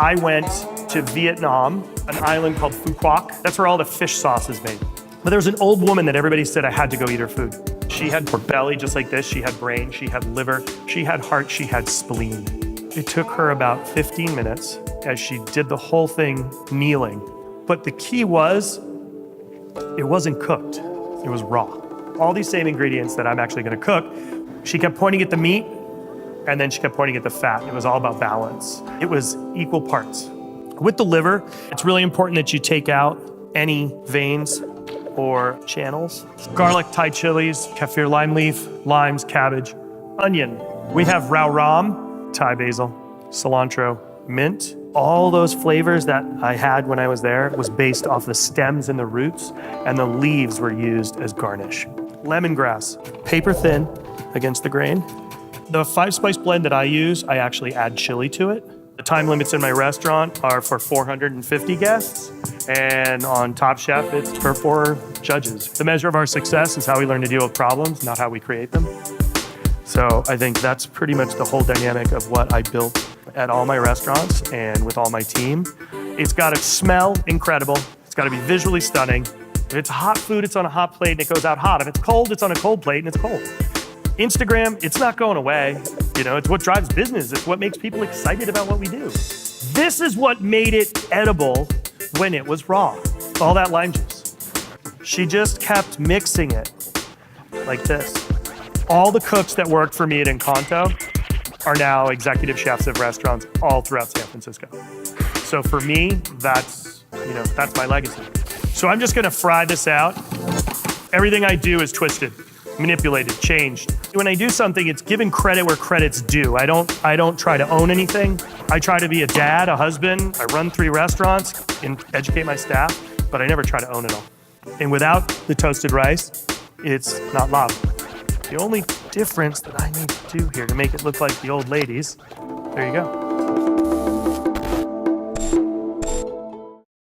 I went to Vietnam, an island called Phu Quoc. That's where all the fish sauce is made. But there was an old woman that everybody said I had to go eat her food. She had pork belly just like this. She had brain, she had liver, she had heart, she had spleen. It took her about 15 minutes as she did the whole thing kneeling. But the key was, it wasn't cooked, it was raw. All these same ingredients that I'm actually gonna cook, she kept pointing at the meat and then she kept pointing at the fat. It was all about balance. It was equal parts. With the liver, it's really important that you take out any veins or channels. Garlic, Thai chilies, kaffir lime leaf, limes, cabbage, onion. We have rau ram, Thai basil, cilantro, mint. All those flavors that I had when I was there was based off the stems and the roots, and the leaves were used as garnish. Lemongrass, paper thin against the grain. The 5-spice blend that I use, I actually add chili to it. The time limits in my restaurant are for 450 guests, and on Top Chef, it's for 4 judges. The measure of our success is how we learn to deal with problems, not how we create them. So I think that's pretty much the whole dynamic of what I built at all my restaurants and with all my team. It's got to smell incredible. It's got to be visually stunning. If it's hot food, it's on a hot plate and it goes out hot. If it's cold, it's on a cold plate and it's cold. Instagram, it's not going away. You know, it's what drives business. It's what makes people excited about what we do. This is what made it edible when it was raw. All that lime juice. She just kept mixing it like this. All the cooks that worked for me at Encanto are now executive chefs of restaurants all throughout San Francisco. So for me, that's my legacy. So I'm just gonna fry this out. Everything I do is twisted, manipulated, changed. When I do something, it's giving credit where credit's due. I don't try to own anything. I try to be a dad, a husband. I run 3 restaurants and educate my staff, but I never try to own it all. And without the toasted rice, it's not lava. The only difference that I need to do here to make it look like the old ladies, there you go.